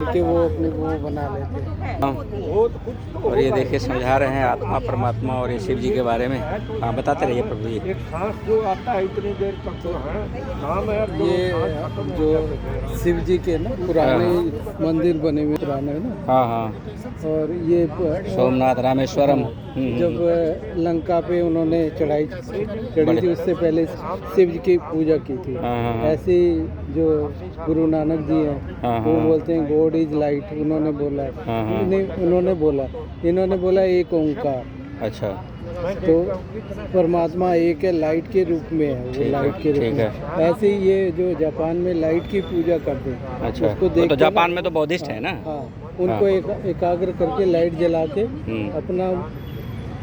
कि वो अपने को बना लेते हैं। और ये देखिए समझा रहे हैं आत्मा परमात्मा और ये शिव जी के बारे में। हाँ बताते रहिए प्रभु जी। एक सांस जो आता है इतनी देर तक तो है नाम है ये जो शिव जी के ना पुराने मंदिर बने हुए पुराने है ना। हाँ हाँ। और ये सोमनाथ रामेश्वरम। जब लंका पे उन्होंने चढ़ी थी उससे पहले शिव जी की पूजा की थी। ऐसे ही जो गुरु नानक जी हैं वो बोलते हैं गॉड इज लाइट। उन्होंने बोला एक ओंकार। अच्छा। तो परमात्मा एक है, लाइट के रूप में है वो, लाइट के रूप में। ऐसे ही ये जो जापान में लाइट की पूजा करते हैं। अच्छा। उसको देख तो जापान में तो बौद्धिस्ट है ना। हाँ, उनको एकाग्र करके लाइट जला के अपना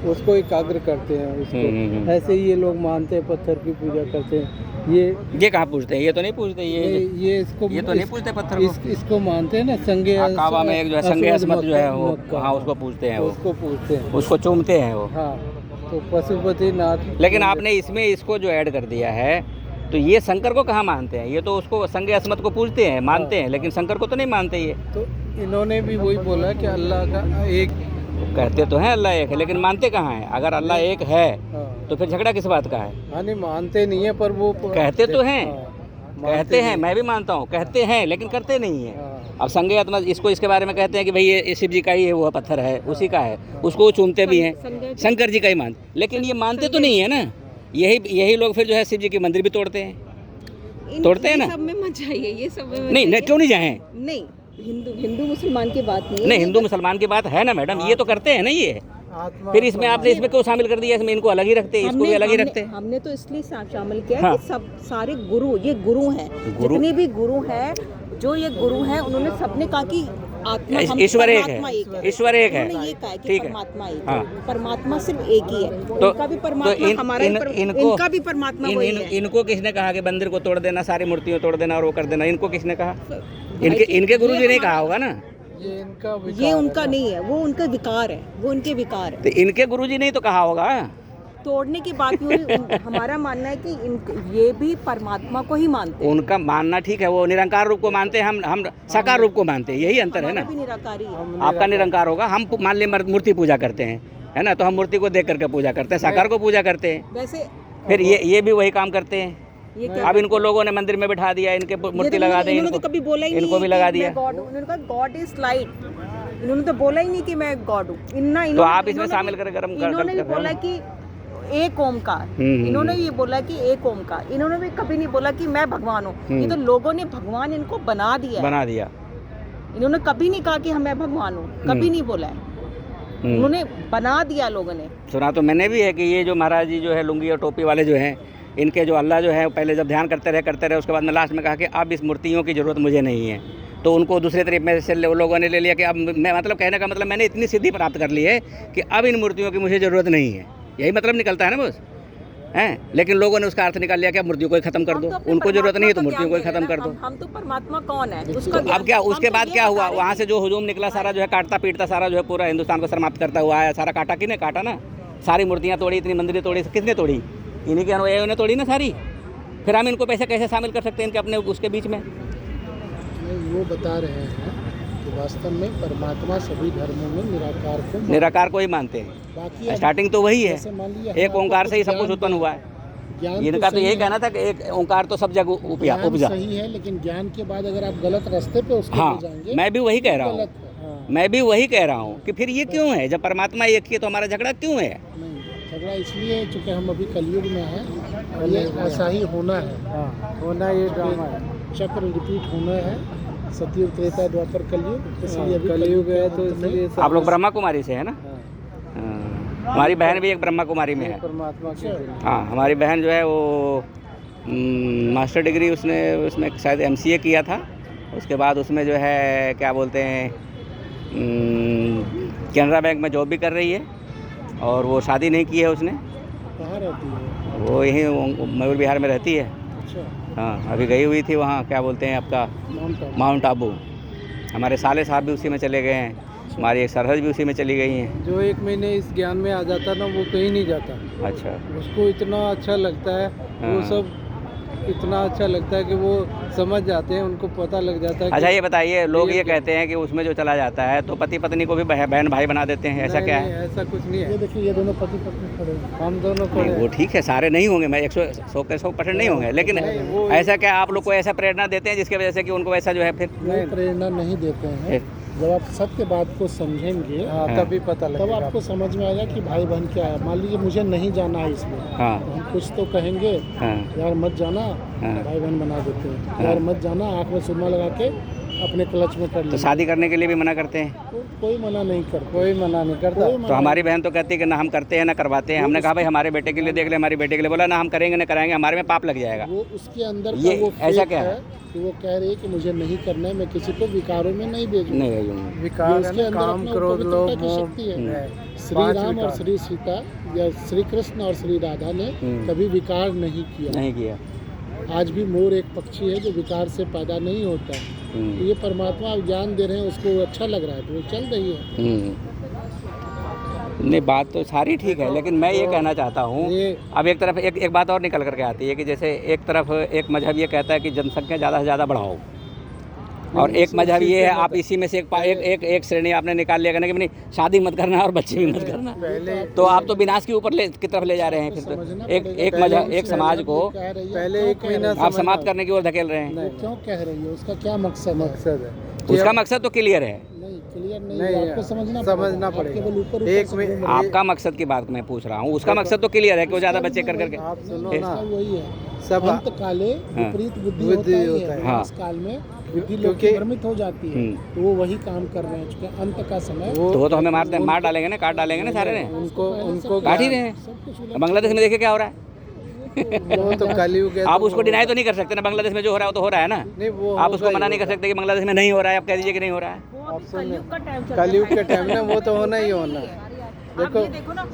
उसको एकाग्र करते हैं उसको। ऐसे ही ये लोग मानते हैं, पत्थर की पूजा करते हैं। ये कहाँ पूछते हैं? ये तो नहीं पूछते। ये इसको ये तो नहीं पूछते पत्थर को। इसको मानते हैं ना संगे। काबा में एक जो है संगे अस्मत जो है वो, हाँ उसको पूछते हैं। उसको पूछते हैं, उसको चूमते हैं वो। हाँ। तो पशुपति नाथ। लेकिन आपने इसमें इसको जो ऐड कर दिया है तो ये शंकर को कहाँ मानते हैं? ये तो उसको संगे अस्मत को पूछते हैं, मानते हैं, लेकिन शंकर को तो नहीं मानते ये। तो इन्होंने भी वही बोला कि अल्लाह का एक। कहते तो हैं अल्लाह एक है, लेकिन मानते कहाँ है? अगर अल्लाह एक है तो फिर झगड़ा किस बात का है? हाँ नहीं मानते नहीं है, पर वो कहते तो हैं। कहते हैं, मैं भी मानता हूँ, कहते हैं लेकिन करते नहीं है। अब संगे आत्मा इसको इसके बारे में कहते हैं कि भाई ये शिव जी का ही है, वो पत्थर है उसी का है, उसको वो चूमते भी हैं, शंकर जी का ही मानते, लेकिन ये मानते तो नहीं है ना। यही लोग फिर जो है शिव जी के मंदिर भी तोड़ते हैं ना। सब में मत जाइए, ये सब में नहीं क्यों नहीं जाएं? नहीं, हिंदू मुसलमान की बात नहीं है। नहीं, हिंदू मुसलमान की बात है ना मैडम, ये तो करते हैं ना ये। फिर इसमें आपने इसमें क्यों शामिल कर दिया? इसमें इनको अलग ही रखते हैं, इसको भी अलग ही रखते हैं। हमने तो इसलिए शामिल किया कि सब सारे गुरु, ये गुरु हैं, जितने भी गुरु हैं, जो ये गुरु हैं, उन्होंने सबने कहा कि आत्मा ईश्वर एक है, ईश्वर एक है। ये कहा कि परमात्मा एक है, परमात्मा सिर्फ एक ही है। तो इनका भी परमात्मा हमारा इनका भी परमात्मा वही है। इनको किसने कहा कि मंदिर को तोड़ देना, सारी मूर्तियों तोड़ देना और वो कर देना? इनको किसने कहा? इनके गुरु जी ने कहा होगा ना। ये उनका नहीं है, वो उनका विकार है, वो उनके विकार है। तो इनके गुरुजी ने तो कहा होगा। तोड़ने की बात नहीं। हमारा मानना है कि ये भी परमात्मा को ही मानते हैं। उनका मानना ठीक है, वो निरंकार रूप को मानते हैं, हम साकार रूप को मानते हैं, यही अंतर है ना। भी निराकारी है। आपका निरंकार होगा, हम मान ली मूर्ति पूजा करते हैं, है ना, तो हम मूर्ति को देख करके पूजा करते हैं, साकार को पूजा करते हैं। वैसे फिर ये भी वही काम करते हैं। अब इनको लोगों ने मंदिर में बिठा दिया, इनके मूर्ति लगा दें, इन्होंने तो कभी बोला ही नहीं, इनको भी लगा दिया। उन्होंने कहा गॉड इज लाइट। इन्होंने तो बोला ही नहीं कि मैं गॉड हूँ। तो आप इसमें शामिल कर इन्होंने भी बोला कि एक ओमकार। इन्होंने ये बोला कि एक ओमकार। इन्होंने भी कभी नहीं बोला कि मैं भगवान हूँ। ये तो लोगों ने भगवान इनको बना दिया। इन्होंने कभी नहीं कहा कि मैं भगवान हूँ, कभी नहीं बोला है। उन्होंने बना दिया, लोगों ने। सुना तो मैंने भी है कि ये जो महाराज जी जो है लुंगी और टोपी वाले जो हैं, इनके जो अल्लाह जो है पहले जब ध्यान करते रहे उसके बाद में लास्ट में कहा कि अब इस मूर्तियों की ज़रूरत मुझे नहीं है। तो उनको दूसरे तरीके में से लोगों ने ले लिया कि अब मैं, मतलब कहने का मतलब मैंने इतनी सिद्धि प्राप्त कर ली है कि अब इन मूर्तियों की मुझे ज़रूरत नहीं है, यही मतलब निकलता है ना बस हैं। लेकिन लोगों ने उसका अर्थ निकाल लिया कि अब मूर्तियों को ही खत्म कर दो, उनको ज़रूरत नहीं है तो मूर्तियों को ही खत्म कर दो। हम तो परमात्मा कौन है उसका अब क्या, उसके बाद क्या हुआ? वहाँ से जो हुजूम निकला सारा जो है काटता पीटता सारा जो है पूरा हिंदुस्तान को समाप्त करता हुआ आया। सारा काटा किसने? काटा ना। सारी मूर्तियाँ तोड़ी, इतनी मंदिरें तोड़ी, किसने तोड़ी? इन्हीं के अनुयायियों ने तोड़ी ना सारी। फिर हम इनको कैसे शामिल कर सकते हैं इनके अपने उसके बीच में? वो बता रहे हैं कि वास्तव में परमात्मा सभी धर्मों में निराकार को ही मानते हैं। स्टार्टिंग तो वही है, एक ओंकार से ही सब कुछ उत्पन्न हुआ है। इनका तो यही कहना था कि एक ओंकार तो सब जगह उपजा। सही है, लेकिन ज्ञान के बाद अगर आप गलत रास्ते पे उसको हाँ, जाएंगे, मैं भी वही कह रहा हूँ। मैं भी वही कह रहा हूँ कि फिर ये क्यों है? जब परमात्मा एक ही है तो हमारा झगड़ा क्यों है? झगड़ा इसलिए है चूँकि हम अभी कलयुग में हैं और ये ऐसा ही होना है। होना ये ड्रामा है, चक्र रिपीट होना है। सतयुग, त्रेता, द्वापर, कलयुग, इसलिए अभी कलयुग है। तो इसलिए आप लोग ब्रह्मा कुमारी से है ना? हमारी बहन भी एक ब्रह्मा कुमारी में है। परमात्मा के। हाँ, हमारी बहन जो है वो मास्टर डिग्री उसमें शायद MCA किया था। उसके बाद उसमें जो है क्या बोलते हैं कैनरा बैंक में जॉब भी कर रही है और वो शादी नहीं की है उसने। कहाँ रहती है? वो यहीं मयूर विहार में रहती है। अच्छा। हाँ, अभी गई हुई थी वहाँ, क्या बोलते हैं आपका, माउंट आबू। हमारे साले साहब भी उसी में चले गए हैं, हमारी एक सरहद भी उसी में चली गई हैं। जो एक महीने इस ज्ञान में आ जाता ना, वो कहीं नहीं जाता। अच्छा। उसको इतना अच्छा लगता है, वो सब इतना अच्छा लगता है कि वो समझ जाते हैं, उनको पता लग जाता है। अच्छा ये बताइए, लोग ये कहते हैं कि उसमें जो चला जाता है तो पति पत्नी को भी बहन भाई बना देते हैं, ऐसा क्या है? ऐसा कुछ नहीं ये है, देखिए ये दोनों पति पत्नी खड़े हैं। हम दोनों को नहीं, वो ठीक है, सारे नहीं होंगे, मैं 100% नहीं होंगे, लेकिन ऐसा क्या आप लोग को ऐसा प्रेरणा देते हैं जिसकी वजह से कि उनको वैसा जो है फिर नहीं, प्रेरणा नहीं देते हैं। जब आप सत्य बात को समझेंगे तभी पता तब लगेगा। आपको समझ में आएगा कि भाई बहन क्या है। मान लीजिए मुझे नहीं जाना है इसमें, हाँ तो हम कुछ तो कहेंगे, हाँ यार मत जाना, हाँ। भाई बहन बना देते हैं, यार मत जाना, आँख में सुरमा लगा के अपने क्लच में कर तो लें। शादी करने के लिए भी मना करते हैं? कोई मना नहीं करता, कोई मना नहीं करता। तो हमारी बहन तो कहती है कि ना हम करते हैं ना करवाते हैं। हमने कहा भाई हमारे बेटे के लिए देख ले, हमारी बेटे के लिए बोला ना हम करेंगे ना कराएंगे, हमारे में पाप लग जाएगा। वो उसके अंदर ये का वो ऐसा फेथ क्या है? कि वो कह रही है कि मुझे नहीं करना है, मैं किसी को विकारों में नहीं भेजूंगा। नहीं भेजूंगा। विकार ये है उसके ना, अंदर काम अपना क्रोध लोभ पवित्रता की मोह शक्ति है। है। श्री पांच राम और विकार। श्री सीता या श्री कृष्ण और श्री राधा ने कभी विकार नहीं किया। नहीं किया। आज भी मोर एक पक्षी है जो विकार से पैदा नहीं होता है। तो ये परमात्मा आप ज्ञान दे रहे हैं, उसको अच्छा लग रहा है तो वो चल रही है। नहीं, बात तो सारी ठीक है, लेकिन मैं ये कहना चाहता हूँ, अब एक तरफ एक बात और निकल करके आती है कि जैसे एक तरफ एक मजहब ये कहता है कि जनसंख्या ज़्यादा से ज़्यादा बढ़ाओ, और एक मजहब ये है आप इसी में से एक श्रेणी आपने निकाल लिया करना कि नहीं शादी मत करना और बच्चे भी मत करना, तो आप तो विनाश की ऊपर की तरफ ले जा रहे हैं। फिर तो एक मजहब एक समाज को पहले 1 महीना आप समाप्त करने की ओर धकेल रहे हैं। वो क्यों कह रही है, उसका क्या मकसद है? उसका मकसद तो क्लियर है। नहीं, क्लियर नहीं, आपको समझना समझना आप पड़ेगा। केवल ऊपर एक से में घूम रहे हैं। आपका मकसद की बात मैं पूछ रहा हूँ, उसका मकसद तो क्लियर है कि वो ज़्यादा बच्चे कर करके। आप सुनो इसका ना, वही है, सब अंत काले विपरीत बुद्धि बुद्धि होता ही होता है। है। हाँ। इस काल में बुद्धि लोग की भ्रमित हो जाती है, तो वो वही काम कर रहे हैं। चूंकि अंत का समय तो वो तो हमें मार डालेंगे ना, काट डालेंगे ना सारे ने, उनको काट ही रहे हैं। सब कुछ बांग्लादेश में देखिए क्या हो रहा है। वो तो कलयुग है। आप उसको डिनाई तो नहीं कर सकते ना, बांग्लादेश में जो हो रहा है वो तो हो रहा है ना। नहीं, वो आप उसको मना नहीं कर सकते कि बांग्लादेश में नहीं हो रहा है, आप कह दीजिए कि नहीं हो रहा है। कलयुग के टाइम में वो तो होना ही होना। देखो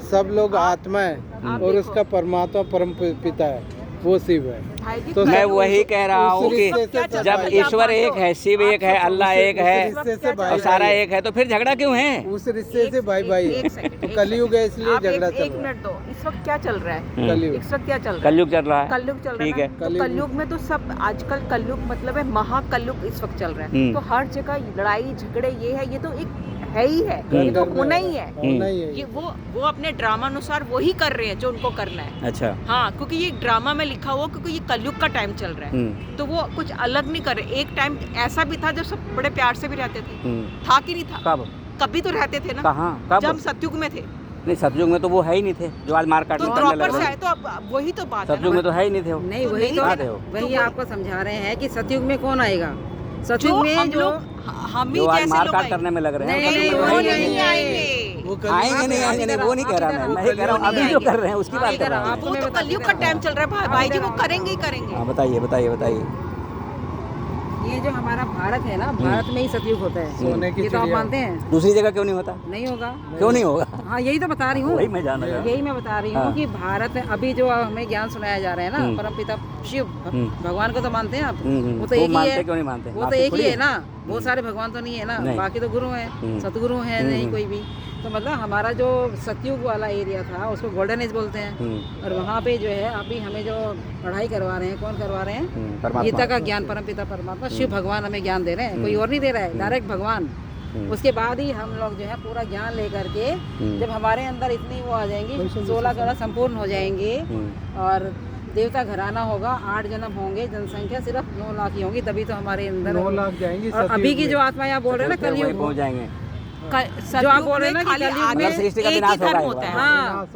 सब लोग आत्मा है और उसका परमात्मा परम पिता है, वो शिव है। तो मैं वही कह रहा हूँ कि जब ईश्वर एक है, शिव एक है, अल्लाह एक है और सारा एक है, तो फिर झगड़ा क्यों है? उस रिश्ते से भाई भाई है। तो कलयुग है इसलिए झगड़ा चल एक रहा है। मिनट दो, इस वक्त क्या चल रहा है? कलयुग इस वक्त क्या चल रहा है? कलयुग चल रहा है। कलयुग चल रहा ठीक है है। ना? तो कलयुग में तो सब आजकल कलयुग मतलब है महाकलयुग इस वक्त चल रहा है। तो हर जगह लड़ाई झगड़े ये है, ये तो एक है ही है, ये तो होना ही है। होना ही है। ये वो अपने ड्रामा अनुसार वही कर रहे हैं जो उनको करना है। अच्छा। हाँ, क्योंकि ये ड्रामा में लिखा हुआ, क्योंकि ये कलयुग का टाइम चल रहा है, तो वो कुछ अलग नहीं कर रहे। एक टाइम ऐसा भी था जब सब बड़े प्यार से भी रहते थे, था कि नहीं था? कब? कभी तो रहते थे ना। कहाँ? कब? जब सतयुग में थे। नहीं, सतयुग में तो वो है ही नहीं थे जो आज मार काट तो द्वापर से आए, तो अब वही तो बात है सतयुग में तो है ही नहीं थे वो। नहीं, तो वही नहीं तो कहाँ थे वो? वही आपको समझा रहे हैं कि सतयुग में कौन आएगा। जो सतयुग में हम जो लोग हम ही जो आज जैसे मार लोग काट आएंगे। करने में लग रहे हैं नहीं, सतयुग में तो वो है ही नहीं नहीं। आएंगे। वो आएंगे नहीं, आएंगे नहीं, वो नहीं कह रहा मैं ये कह रहा हूँ अभी जो कर रहे हैं उसकी बात कर रहा हूँ। वो तो कलयुग का टाइम चल रहा है भाई जी, वो करेंगे ही करेंगे। हाँ बताइए बताइए बताइए। ये जो हमारा भारत है ना, भारत में ही सतयुग होता है। सोने की ये तो आप चिड़िया। मानते हैं? दूसरी जगह क्यों नहीं होता? नहीं होगा। क्यों नहीं होगा? हाँ, यही तो बता रही हूँ। वही मैं जान रहा हूँ। यही मैं बता रही हूँ हाँ। कि भारत में अभी जो हमें ज्ञान सुनाया जा रहा है ना, परमपिता शिव भगवान को तो मानते हैं आप? वो तो एक ही मानते है। क्यों नहीं मानते? वो तो एक ही है ना, बहुत सारे भगवान तो नहीं है ना, नहीं। बाकी तो गुरु हैं, सतगुरु हैं नहीं कोई भी। तो मतलब हमारा जो सतयुग वाला एरिया था उसको गोल्डन एज बोलते हैं। और वहाँ पे जो है अभी हमें जो पढ़ाई करवा रहे हैं, कौन करवा रहे हैं? गीता का ज्ञान परमपिता परमात्मा शिव भगवान हमें ज्ञान दे रहे हैं, कोई और नहीं दे रहा है, डायरेक्ट भगवान। उसके बाद ही हम लोग जो है पूरा ज्ञान लेकर के जब हमारे अंदर इतनी वो आ जाएंगी, 16 कला संपूर्ण हो जाएंगे और देवता घराना होगा, 8 जन्म होंगे, जनसंख्या सिर्फ 9 लाख ही होगी, तभी तो हमारे अंदर 9 लाख जाएंगे। और अभी की जो आत्मा आप बोल रहे हैं ना वही कलयुग, पहुँच जाएंगे। जो आप बोल रहे हैं ना कि कलयुग में मतलब सृष्टि का विनाश होगा एक बार। हाँ,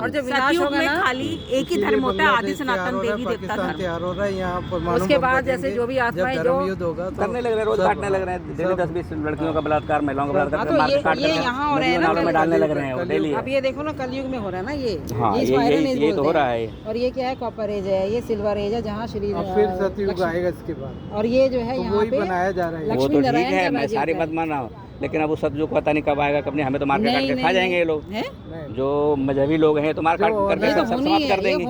और जो विनाश सतयुग होगा में ना, खाली एक ही धर्म होता है, आदि सनातन देवी देवता धर्म। तैयार हो रहा है यहाँ परमाणु उसके बम बाद बजेंगे, जैसे जो भी आत्माएं जब जो धर्म युद्ध होगा तो करने लग रहे हैं, रोज काटने लग रहे हैं, डेली 10-20 लड़कियों का बलात्कार, महिलाओं का हाँ, बलात्कार तो मार ये- काट ये यहाँ हो रहे हैं ना, नालों में डालने लग रहे हैं वो डेली। अब ये देखो ना कलयुग में हो रहा है ना ये। हाँ, इस iron age ये तो बोलते हो रहा हैं। है। और ये क्या है, कॉपर एज है, ये सिल्वर एज है, जहाँ श्री अब फिर सतयुग आएगा इसके बाद। और ये जो है तो यहाँ वही पे बनाया जा रहा है। वो लक्ष्मी तो ठीक नारायण है, का मैं राज्य सारी होता बात है। मान रहा हूँ, लेकिन अब उस सतयुग को पता नहीं कब आएगा कब नहीं, हमें तो मार के काट के खा जाएंगे ये लोग, जो मजहबी लोग हैं तो मार काट करके सब समाप्त कर देंगे।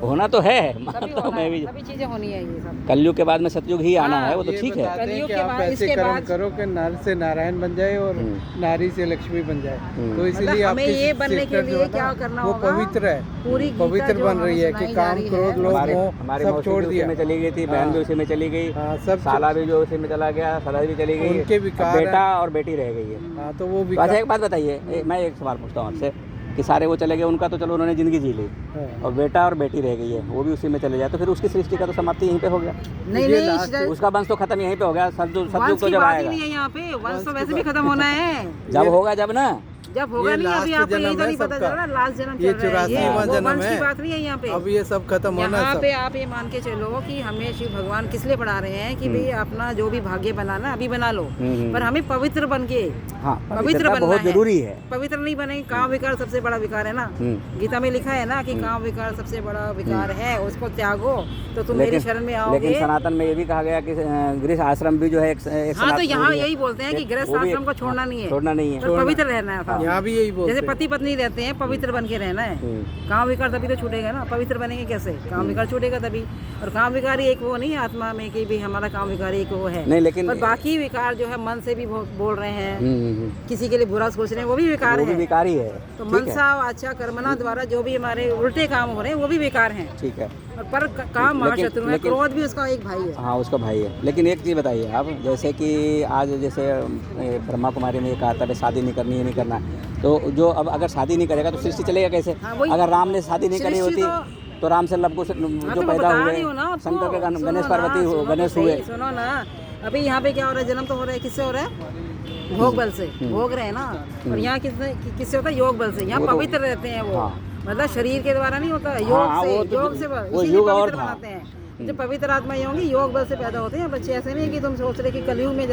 होना तो है, तो मैं भी सभी चीजें होनी है ये सब। कलयुग के बाद में सतयुग ही आना है, वो तो ठीक है। कलयुग के बाद ऐसे कर्म करो कि नर से नारायण बन जाए और नारी से लक्ष्मी बन जाए, तो इसलिए हमें ये बनने के लिए क्या करना वो होगा, पवित्र है, पूरी पवित्र बन रही है कि काम क्रोध लोभ मोह सब छोड़ दिया। में चली गई थी, बहन भी उसी में चली गई, सब साला भी जो उसी में चला गया, सदा भी चली गई, उनके विकार, बेटा और बेटी रह गई है। हाँ तो वो अच्छा एक बात बताइए, मैं एक सवाल पूछता हूँ आपसे कि सारे वो चले गए, उनका तो चलो उन्होंने जिंदगी जी ली, और बेटा और बेटी रह गई है, वो भी उसी में चले जाए, तो फिर उसकी सृष्टि का तो समाप्ति यहीं पे हो गया। नहीं उसका वंश तो खत्म यहीं पे हो गया, सतयुग तो जब आएगा। यहाँ पे वंश तो वैसे भी खत्म होना है, जब होगा जब ना, जब होगा नहीं, अभी आपको यही तो नहीं पता चल रहा, लास्ट जन्म चल रहा है, ये वंश की बात नहीं है यहाँ पे। अब ये सब खत्म होना है। यहाँ पे आप ये मान के चलो कि हमें शिव भगवान किस लिए पढ़ा रहे हैं कि भाई अपना जो भी भाग्य बनाना अभी बना लो, पर हमें पवित्र बन के, पवित्र बनना बहुत जरूरी है। पवित्र नहीं बने, काम विकार सबसे बड़ा विकार है ना, गीता में लिखा है ना कि काम विकार सबसे बड़ा विकार है, उसको त्यागो तो तुम मेरी शरण में आओगे। लेकिन सनातन में ये भी कहा गया कि गृह आश्रम भी जो है एक हाँ, तो यहाँ यही बोलते हैं कि गृहस्थ आश्रम को छोड़ना नहीं है, छोड़ना नहीं है, पवित्र रहना है। यहाँ भी यही बोलते हैं, जैसे पति पत्नी रहते हैं पवित्र बन के रहना है, काम विकार तभी तो छूटेगा ना, पवित्र बनेंगे कैसे, काम विकार छूटेगा तभी। और काम विकारी एक वो नहीं है आत्मा में कि भी हमारा काम विकारी एक वो है नहीं, लेकिन बाकी विकार जो है मन से भी बोल रहे हैं, किसी के लिए बुरा सोच रहे हैं, वो भी विकार है, विकारी है। तो मनसा अच्छा कर्मना द्वारा जो भी हमारे उल्टे काम हो रहे हैं वो भी बेकार हैं। ठीक है, पर काम महाशत्रु है, क्रोध भी उसका एक भाई है। हाँ उसका भाई है। लेकिन एक चीज़ बताइए आप, जैसे कि आज जैसे ब्रह्मा कुमारी ने कहा था शादी नहीं करनी है, नहीं करना, तो जो अब अगर शादी नहीं करेगा तो सृष्टि चलेगा कैसे? अगर राम ने शादी नहीं करी होती तो राम से लव को जो पैदा हुए शंकर के गणेश पार्वती गणेश हुए। सुनो ना, अभी यहाँ पे क्या हो रहा है, जन्म तो हो रहा है, किससे हो रहा है? भोग बल से भोग रहे हैं ना, और यहाँ किससे होता है? योग बल से। यहाँ पवित्र रहते हैं वो, मतलब शरीर के द्वारा नहीं होता, योग से पवित्र बनाते हैं। जो पवित्र आत्मा होंगी योग बल से पैदा होते हैं बच्चे। ऐसे नहीं कि तुम सोच रहे कि कलयुग में